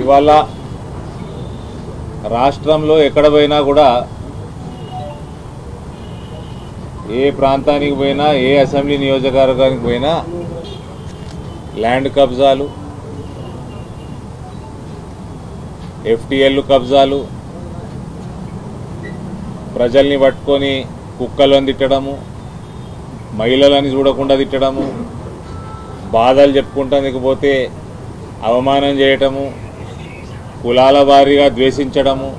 ఇవాళ రాష్ట్రంలో ఎక్కడ పోయినా కూడా ఏ ప్రాంతానికి పోయినా ఏ అసెంబ్లీ నియోజకవర్గానికి పోయినా ల్యాండ్ కబ్జాలు, ఎఫ్టీఎల్ కబ్జాలు, ప్రజల్ని పట్టుకొని కుక్కలను తిట్టడము, మహిళలని చూడకుండా తిట్టడము, బాధలు చెప్పుకుంటానికి పోతే అవమానం చేయటము, కులాల వారీగా ద్వేషించడము,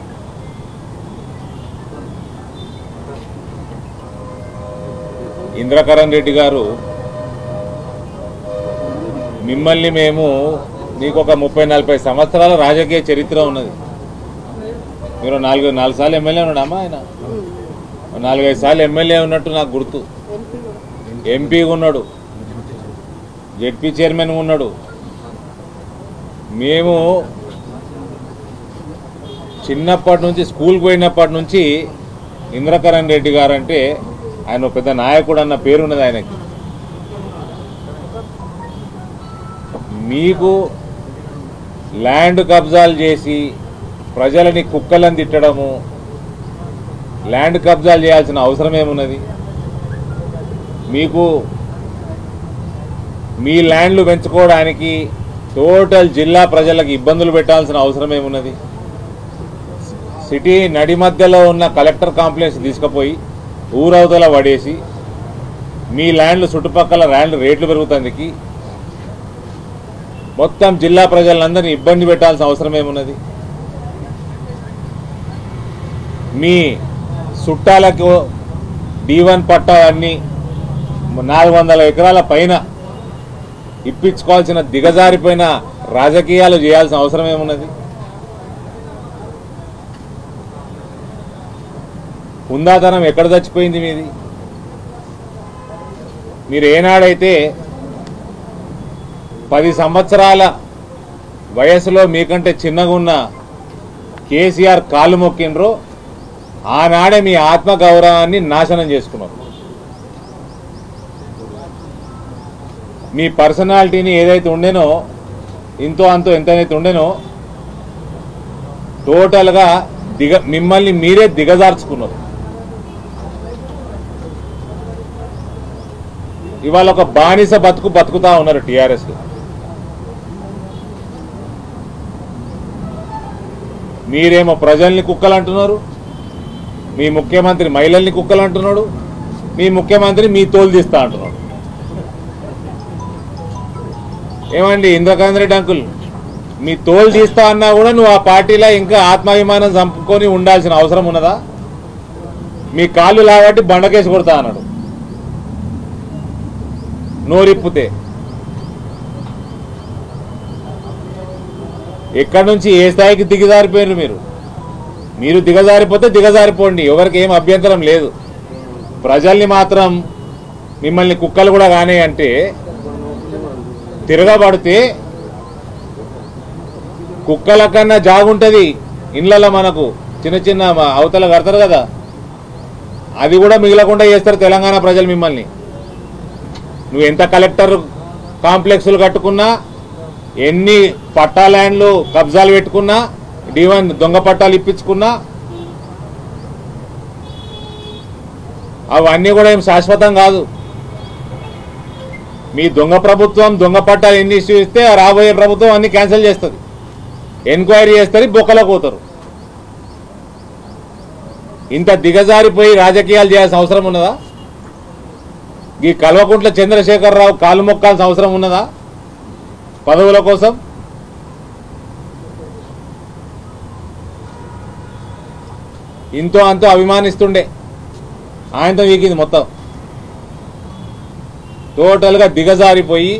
ఇంద్రకరణ్ రెడ్డి గారు మిమ్మల్ని మేము నీకు ఒక 30-40 సంవత్సరాల రాజకీయ చరిత్ర ఉన్నది. మీరు 4 సార్లు ఎమ్మెల్యే ఉన్నాడమ్మా. ఆయన 4-5 సార్లు ఎమ్మెల్యే ఉన్నట్టు నాకు గుర్తు. ఎంపీగా ఉన్నాడు, జెడ్పీ చైర్మన్ ఉన్నాడు. మేము చిన్నప్పటి నుంచి స్కూల్కి పోయినప్పటి నుంచి ఇంద్రకరణ్ రెడ్డి గారు అంటే ఆయన పెద్ద నాయకుడు అన్న పేరున్నది ఆయనకి. మీకు ల్యాండ్ కబ్జాలు చేసి ప్రజలని కుక్కలను తిట్టడము, ల్యాండ్ కబ్జాలు చేయాల్సిన అవసరం ఏమున్నది? మీకు మీ ల్యాండ్లు పెంచుకోవడానికి టోటల్ జిల్లా ప్రజలకు ఇబ్బందులు పెట్టాల్సిన అవసరం ఏమున్నది? సిటీ నడి మధ్యలో ఉన్న కలెక్టర్ కాంప్లెక్స్ తీసుకుపోయి ఊరవతల పడేసి మీ ల్యాండ్లు చుట్టుపక్కల ల్యాండ్ రేట్లు పెరుగుతందుకు మొత్తం జిల్లా ప్రజలందరినీ ఇబ్బంది పెట్టాల్సిన అవసరం ఏమున్నది? మీ చుట్టాలకు D1 పట్టాలన్నీ 400 ఎకరాల పైన ఇప్పించుకోవాల్సిన దిగజారిపోయిన రాజకీయాలు చేయాల్సిన అవసరం ఏమున్నది? హుందాతనం ఎక్కడ చచ్చిపోయింది మీది? మీరు ఏనాడైతే 10 సంవత్సరాల వయసులో మీకంటే చిన్నగా ఉన్న కేసీఆర్ కాళ్ళు మొక్కినరో ఆనాడే మీ ఆత్మగౌరవాన్ని నాశనం చేసుకున్నారు. మీ పర్సనాలిటీని ఏదైతే ఉండేనో ఇంతో అంతో ఎంతైతే ఉండేనో టోటల్గా మిమ్మల్ని మీరే దిగజార్చుకున్నారు. ఇవాళ ఒక బానిస బతుకుతా ఉన్నారు టీఆర్ఎస్. మీరేమో ప్రజల్ని కుక్కలు అంటున్నారు, మీ ముఖ్యమంత్రి మహిళల్ని కుక్కలు అంటున్నాడు, మీ ముఖ్యమంత్రి మీ తోలు తీస్తా అంటున్నాడు. ఏమండి ఇంద్రకరణ్ రెడ్డి అంకుల్, మీ తోలు తీస్తా అన్నా కూడా నువ్వు ఆ పార్టీలో ఇంకా ఆత్మాభిమానం చంపుకొని ఉండాల్సిన అవసరం ఉన్నదా? మీ కాళ్ళు లాబట్టి బండకేసి కొడతా అన్నాడు నోరిప్పితే. ఎక్కడి నుంచి ఏ స్థాయికి దిగజారిపోయారు మీరు దిగజారిపోతే దిగజారిపోండి, ఎవరికి ఏం అభ్యంతరం లేదు. ప్రజల్ని మాత్రం మిమ్మల్ని కుక్కలు కూడా కానీ అంటే తిరగబడితే కుక్కల కన్నా జాగుంటుంది. ఇండ్లలో మనకు చిన్న అవతల కడతారు కదా, అది కూడా మిగలకుండా చేస్తారు తెలంగాణ ప్రజలు మిమ్మల్ని. నువ్వు ఎంత కలెక్టర్ కాంప్లెక్స్లు కట్టుకున్నా, ఎన్ని పట్టా ల్యాండ్లు కబ్జాలు పెట్టుకున్నా, D1 దొంగ పట్టాలు ఇప్పించుకున్నా అవన్నీ కూడా ఏం శాశ్వతం కాదు. మీ దొంగ ప్రభుత్వం దొంగ పట్టాలు ఎన్ని ఇష్యూ ఇస్తే రాబోయే ప్రభుత్వం అన్ని క్యాన్సిల్ చేస్తుంది, ఎంక్వైరీ చేస్తుంది, బొక్కలకు పోతారు. ఇంత దిగజారిపోయి రాజకీయాలు చేయాల్సిన అవసరం ఉన్నదా? ఈ కల్వకుంట్ల చంద్రశేఖరరావు కాలు మొక్కాల్సిన అవసరం ఉన్నదా పదవుల కోసం? ఇంతో అంతో అభిమానిస్తుండే, ఆయనతో వీకింది మొత్తం. టోటల్గా దిగజారిపోయి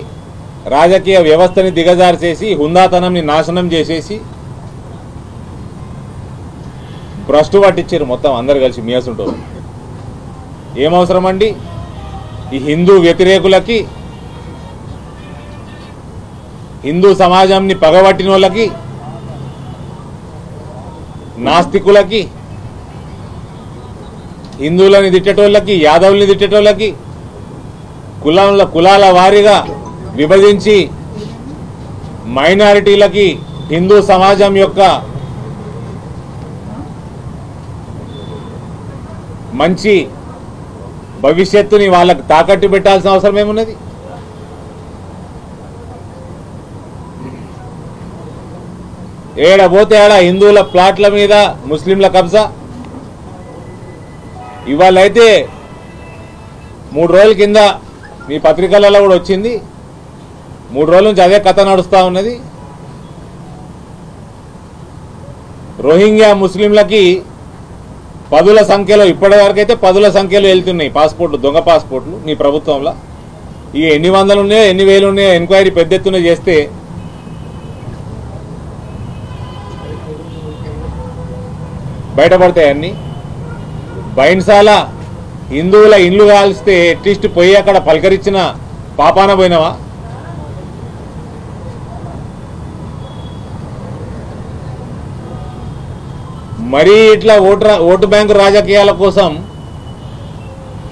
రాజకీయ వ్యవస్థని దిగజారి చేసి హుందాతనంని నాశనం చేసేసి భ్రష్టు పట్టించారు మొత్తం అందరు కలిసి మియాసుంటారు. ఏమవసరం అండి ఈ హిందూ వ్యతిరేకులకి, హిందూ సమాజంని పగబట్టిన వాళ్ళకి, నాస్తికులకి, హిందువులని తిట్టేటోళ్ళకి, యాదవుల్ని తిట్టేటోళ్ళకి, కులాల వారీగా విభజించి మైనారిటీలకి హిందూ సమాజం యొక్క మంచి భవిష్యత్తుని వాళ్ళకు తాకట్టు పెట్టాల్సిన అవసరం ఏమున్నది? ఏడబోతే ఆడ హిందువుల ప్లాట్ల మీద ముస్లింల కబ్జా. ఇవాళైతే 3 రోజుల కింద మీ పత్రికలలో కూడా వచ్చింది, 3 రోజుల నుంచి అదే కథ నడుస్తూ ఉన్నది. రోహింగ్యా ముస్లింలకి పదుల సంఖ్యలో, ఇప్పటివరకైతే పదుల సంఖ్యలో వెళ్తున్నాయి పాస్పోర్ట్లు, దొంగ పాస్పోర్ట్లు మీ ప్రభుత్వంలో. ఇక ఎన్ని వందలు ఉన్నాయో ఎన్ని వేలు ఉన్నాయో ఎంక్వైరీ పెద్ద ఎత్తున చేస్తే బయటపడతాయి అన్నీ. బైన్సాల హిందువుల ఇండ్లు కాల్స్తే అట్లీస్ట్ పోయి అక్కడ పలకరించిన పాపాన పోయినావా? మరీ ఇట్లా ఓటు బ్యాంకు రాజకీయాల కోసం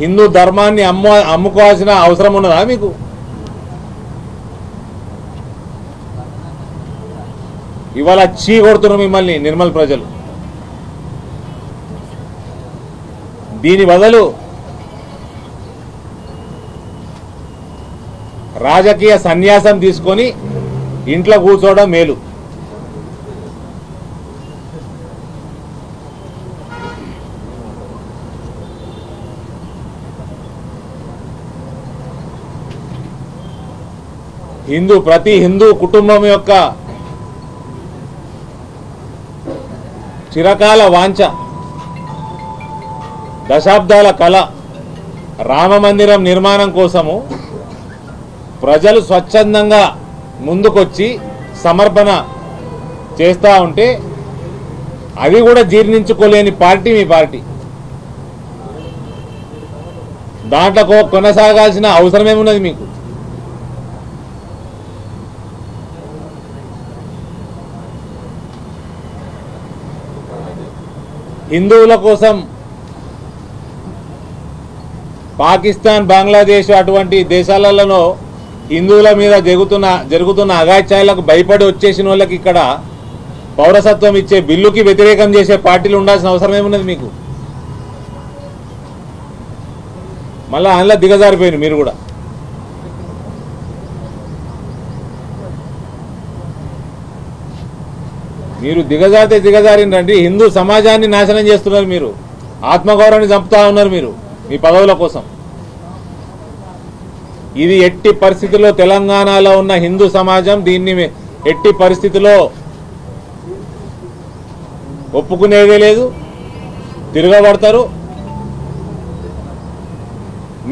హిందూ ధర్మాన్ని అమ్ముకోవాల్సిన అవసరం ఉన్నదా మీకు? ఇవాళ చీ కొడుతున్నారు మిమ్మల్ని నిర్మల్ ప్రజలు. దీని బదులు రాజకీయ సన్యాసం తీసుకొని ఇంట్లో కూర్చోవడం మేలు. ప్రతి హిందూ కుటుంబం యొక్క చిరకాల వాంఛ, దశాబ్దాల కళ రామ మందిరం నిర్మాణం కోసము ప్రజలు స్వచ్ఛందంగా ముందుకొచ్చి సమర్పణ చేస్తూ ఉంటే అది కూడా జీర్ణించుకోలేని పార్టీ మీ పార్టీ. దాంట్లో కొనసాగాల్సిన అవసరం ఏమున్నది మీకు? హిందువుల కోసం పాకిస్తాన్, బంగ్లాదేశ్ అటువంటి దేశాలలో హిందువుల మీద జరుగుతున్న అగాచాయాలకు భయపడి వచ్చేసిన వాళ్ళకి ఇక్కడ పౌరసత్వం ఇచ్చే బిల్లుకి వ్యతిరేకం చేసే పార్టీలు ఉండాల్సిన అవసరం ఏమున్నది మీకు? మళ్ళా అందులో దిగజారిపోయింది మీరు కూడా. మీరు దిగజారినండి. హిందూ సమాజాన్ని నాశనం చేస్తున్నారు మీరు. ఆత్మగౌరవాన్ని చంపుతా ఉన్నారు మీరు మీ పదవుల కోసం. ఇది ఎట్టి పరిస్థితుల్లో తెలంగాణలో ఉన్న హిందూ సమాజం దీన్ని ఎట్టి పరిస్థితుల్లో ఒప్పుకునేదే లేదు. తిరగబడతారు.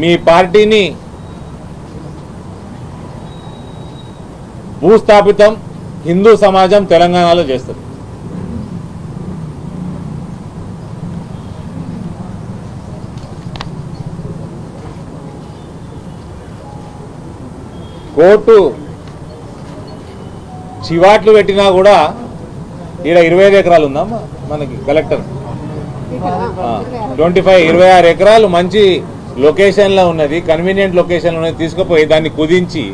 మీ పార్టీని భూస్థాపితం హిందూ సమాజం తెలంగాణలో చేస్తుంది. కోర్టు చివాట్లు పెట్టినా కూడా ఈడ 25 ఎకరాలు ఉందమ్మా మనకి కలెక్టర్ 26 ఎకరాలు మంచి లొకేషన్లో ఉన్నది, కన్వీనియంట్ లొకేషన్లో ఉన్నది. తీసుకుపోయి దాన్ని కుదించి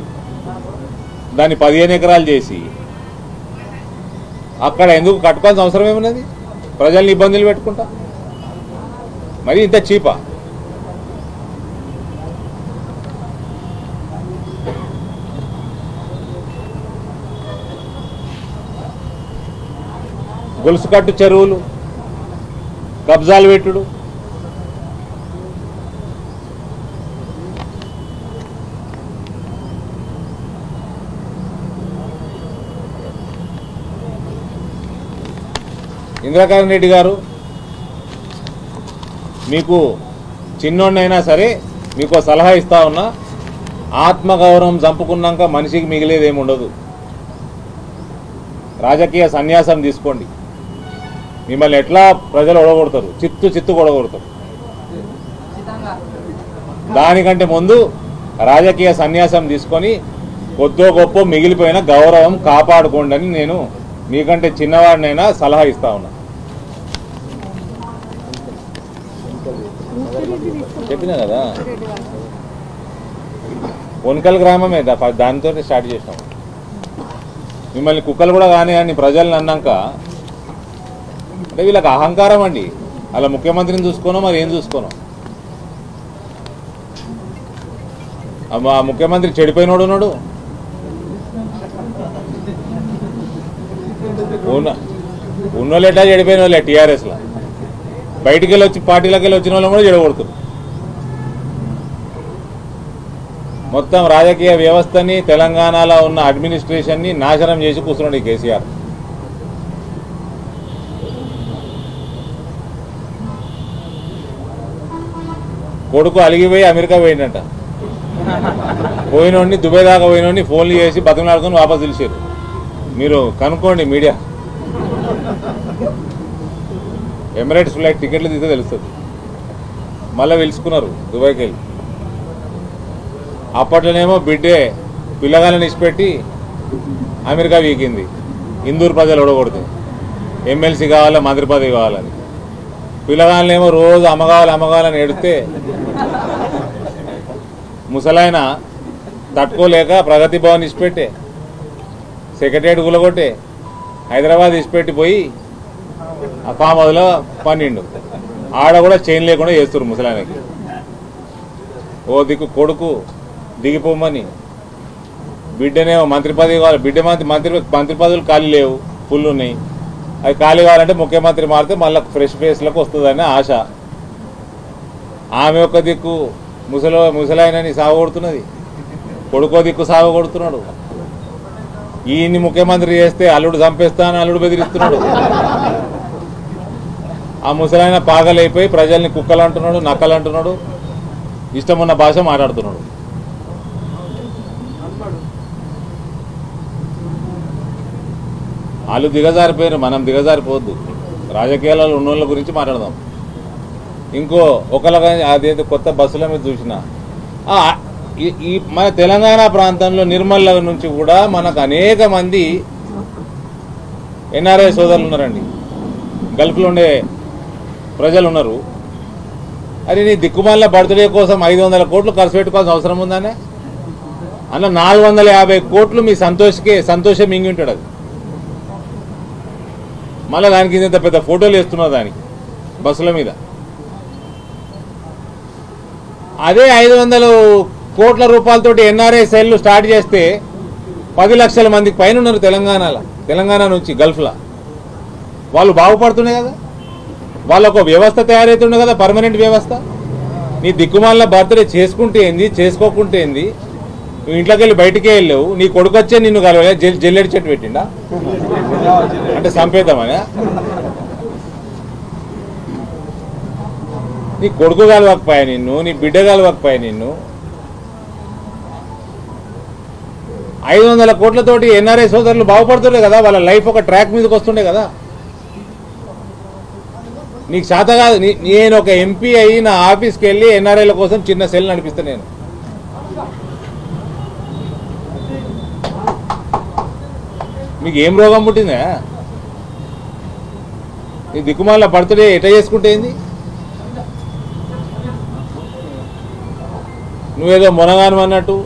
దాన్ని 15 ఎకరాలు చేసి అక్కడ ఎందుకు కట్టుకోవాల్సిన అవసరం ఏమున్నది? ప్రజల్ని ఇబ్బందులు పెట్టుకుంటా మరి ఇంత చీపా? గొలుసుకట్టు చెరువులు, కబ్జాలు పెట్టుడు, ఇంద్రకరణ్ రెడ్డి గారు మీకు చిన్నోడినైనా సరే మీకు సలహా ఇస్తా ఉన్నా, ఆత్మగౌరవం చంపుకున్నాక మనిషికి మిగిలేదేముండదు. రాజకీయ సన్యాసం తీసుకోండి. మిమ్మల్ని ఎట్లా ప్రజలు ఒడగొడతారు, చిత్తు ఒడగొడతారు. దానికంటే ముందు రాజకీయ సన్యాసం తీసుకొని కొద్దో గొప్ప మిగిలిపోయిన గౌరవం కాపాడుకోండి అని నేను మీకంటే చిన్నవాడినైనా సలహా ఇస్తా ఉన్నా. చెప్పినా కదా, వన్కల్ గ్రామమే దానితో స్టార్ట్ చేసినాం. మిమ్మల్ని కుక్కలు కూడా కానీ అని ప్రజల్ని అన్నాక అంటే వీళ్ళకి అహంకారం అండి. అలా ముఖ్యమంత్రిని చూసుకోనో మరి ఏం చూసుకోనో. మా ముఖ్యమంత్రి చెడిపోయినోడు ఉన్నాడు. ఉన్నోళ్ళు ఎట్లా చెడిపోయిన వాళ్ళే టీఆర్ఎస్లో. బయటికి వెళ్ళి వచ్చి పార్టీలకు వెళ్ళి వచ్చిన వాళ్ళు కూడా చెడగొడుతున్నారు. మొత్తం రాజకీయ వ్యవస్థని తెలంగాణలో ఉన్న అడ్మినిస్ట్రేషన్ని నాశనం చేసి కూర్చున్నాడు ఈ కేసీఆర్. కొడుకు అలిగిపోయి అమెరికా పోయిందంట. పోయినోడిని దుబాయ్ దాకా పోయినోడిని ఫోన్లు చేసి బతిమలాడుకొని వాపసు పిలిచారు. మీరు కనుక్కోండి మీడియా. ఎమిరేట్స్ ఫ్లైట్ టికెట్లు తీస్తే తెలుస్తుంది. మళ్ళీ పిలుచుకున్నారు దుబాయ్కి వెళ్ళి. అప్పట్లోనేమో బిడ్డే పిల్లగాళ్ళని ఇచ్చిపెట్టి అమెరికా వీకింది. ఇందూరు ప్రజలు ఓడగొడుతుంది. ఎమ్మెల్సీ కావాలి, మంత్రి పదవి కావాలని. పిల్లగాళ్ళనేమో రోజు అమ్మగాలని ఎడితే ముసలాయన తట్టుకోలేక ప్రగతి భవన్ ఇచ్చిపెట్టే, సెక్రటరియట్ గులగొట్టే, హైదరాబాద్ ఇచ్చిపెట్టి పోయి ఆ ఫామ్ హౌస్లో పన్నెండు ఆడ కూడా చైన్ లేకుండా చేస్తారు ముసలాయనకి. ఓ దిక్కు కొడుకు దిగిపోమని, బిడ్డనేమో మంత్రి పదవి కావాలి. బిడ్డ మంత్రి పదవులు ఖాళీ లేవు, ఫుల్ ఉన్నాయి. అవి ఖాళీ కావాలంటే ముఖ్యమంత్రి మారితే మళ్ళీ ఫ్రెష్ ఫేస్లకు వస్తుందని ఆశ. ఆమె ఒక దిక్కు ముసలాయనని సాగు కొడుతున్నది, కొడుకో దిక్కు సాగు కొడుతున్నాడు. ఈయన్ని ముఖ్యమంత్రి చేస్తే అల్లుడు చంపేస్తానని అల్లుడు బెదిరిస్తున్నాడు. ఆ ముసలాయన పాగలైపోయి ప్రజల్ని కుక్కలు అంటున్నాడు, నక్కలు అంటున్నాడు, ఇష్టమున్న భాష మాట్లాడుతున్నాడు. వాళ్ళు దిగజారిపోయారు, మనం దిగజారిపోవద్దు. రాజకీయాలలో ఉన్న వాళ్ళ గురించి మాట్లాడదాం. ఇంకో ఒకళ్ళగా అదేదో కొత్త బస్సుల మీద చూసిన ఈ మన తెలంగాణ ప్రాంతంలో నిర్మల్ నుంచి కూడా మనకు అనేక మంది ఎన్ఆర్ఐ సోదరులు ఉన్నారండి. గల్ఫ్లో ఉండే ప్రజలు ఉన్నారు. అరే నీ దిక్కుమాల బర్త్డే కోసం 500 కోట్లు ఖర్చు పెట్టుకోవాల్సిన అవసరం ఉందనే. అన్న 450 కోట్లు మీ సంతోషం మింగి ఉంటాడు. అది మళ్ళీ దానికి ఇంత పెద్ద ఫోటోలు వేస్తున్నారు దానికి బస్సుల మీద. అదే 500 కోట్ల రూపాయలతోటి ఎన్ఆర్ఐ సెల్లు స్టార్ట్ చేస్తే 10 లక్షల మందికి పైన ఉన్నారు తెలంగాణ నుంచి గల్ఫ్లో. వాళ్ళు బాగుపడుతున్నాయి కదా, వాళ్ళొక వ్యవస్థ తయారవుతుండే కదా, పర్మనెంట్ వ్యవస్థ. నీ దిక్కుమాల బర్త్డే చేసుకుంటే ఏంది, చేసుకోకుంటే ఏంది, నువ్వు ఇంట్లోకి వెళ్ళి బయటికే వెళ్ళావు. నీ కొడుకు వచ్చే నిన్ను కలవలే, జల్లెడి చెట్టు పెట్టిండా అంటే చంపేద్దామనే. నీ కొడుకు కలవకపోయా నిన్ను, నీ బిడ్డ కలవకపోయా నిన్ను. 500 కోట్లతోటి ఎన్ఆర్ఐ సోదరులు బాగుపడుతుండే కదా, వాళ్ళ లైఫ్ ఒక ట్రాక్ మీదకి వస్తుండే కదా. నీకు శాత కాదు. నేను ఒక ఎంపీ అయ్యి నా ఆఫీస్కి వెళ్ళి ఎన్ఆర్ఐల కోసం చిన్న సెల్ నడిపిస్తాను నేను. మీకు ఏం రోగం పుట్టిందా? నీ దిక్కుమాల బర్త్డే ఎట్లా చేసుకుంటే ఏంది? నువ్వేదో మొనగాను అన్నట్టు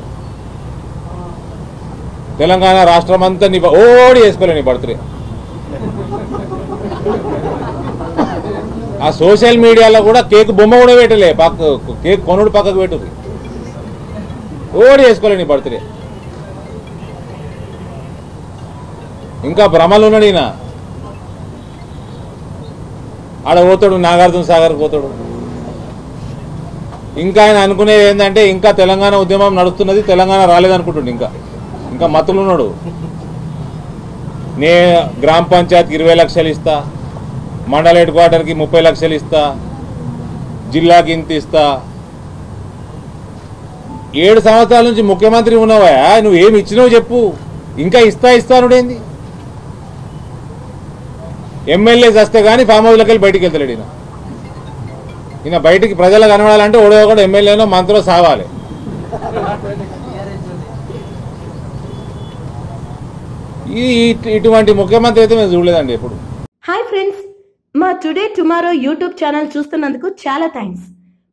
తెలంగాణ రాష్ట్రం అంతా నీ ఓడి చేసుకోలే నీ బర్త్డే. ఆ సోషల్ మీడియాలో కూడా కేక్ బొమ్మ కూడా పెట్టలే, కేక్ కొనుడు పక్కకు పెట్టుది. ఓడి చేసుకోలే నీ బర్త్డే. ఇంకా భ్రమలు ఉన్నాడు ఈయన. ఆడ పోతాడు, నాగార్జున సాగర్ పోతాడు. ఇంకా ఆయన అనుకునేది ఏంటంటే ఇంకా తెలంగాణ ఉద్యమం నడుస్తున్నది, తెలంగాణ రాలేదనుకుంటుండు. ఇంకా మత్తులు ఉన్నాడు. నే గ్రామ పంచాయతీకి 20 లక్షలు ఇస్తా, మండల హెడ్ క్వార్టర్కి 30 లక్షలు ఇస్తా, జిల్లాకి ఇంత ఇస్తా. 7 సంవత్సరాల నుంచి ముఖ్యమంత్రి ఉన్నావా, నువ్వు ఏమి ఇచ్చినావు చెప్పు. ఇంకా ఇస్తానుడేంది? ఎమ్మెల్యేస్ వస్తే కానీ ఫామ్ హౌస్లోకి వెళ్ళి బయటికి వెళ్తాడు ఈయన. బయటికి ప్రజలకు కనబడాలంటే ఒకడు ఎమ్మెల్యేనో మంత్రో సావాలి. ఇటువంటి ముఖ్యమంత్రి అయితే మేము చూడలేదండి ఎప్పుడు. హాయ్ ఫ్రెండ్స్, మా టుడే టుమారో యూట్యూబ్ ఛానల్ చూస్తున్నందుకు చాలా థ్యాంక్స్.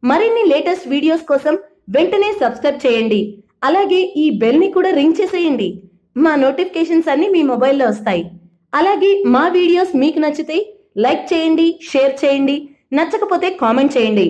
మరిన్ని లేటెస్ట్ వీడియోస్ కోసం వెంటనే సబ్స్క్రైబ్ చేయండి. అలాగే ఈ బెల్ ని కూడా రింగ్ చేసేయండి. మా నోటిఫికేషన్స్ అన్ని మీ మొబైల్లో వస్తాయి. అలాగే మా వీడియోస్ మీకు నచ్చితే లైక్ చేయండి, షేర్ చేయండి, నచ్చకపోతే కామెంట్ చేయండి.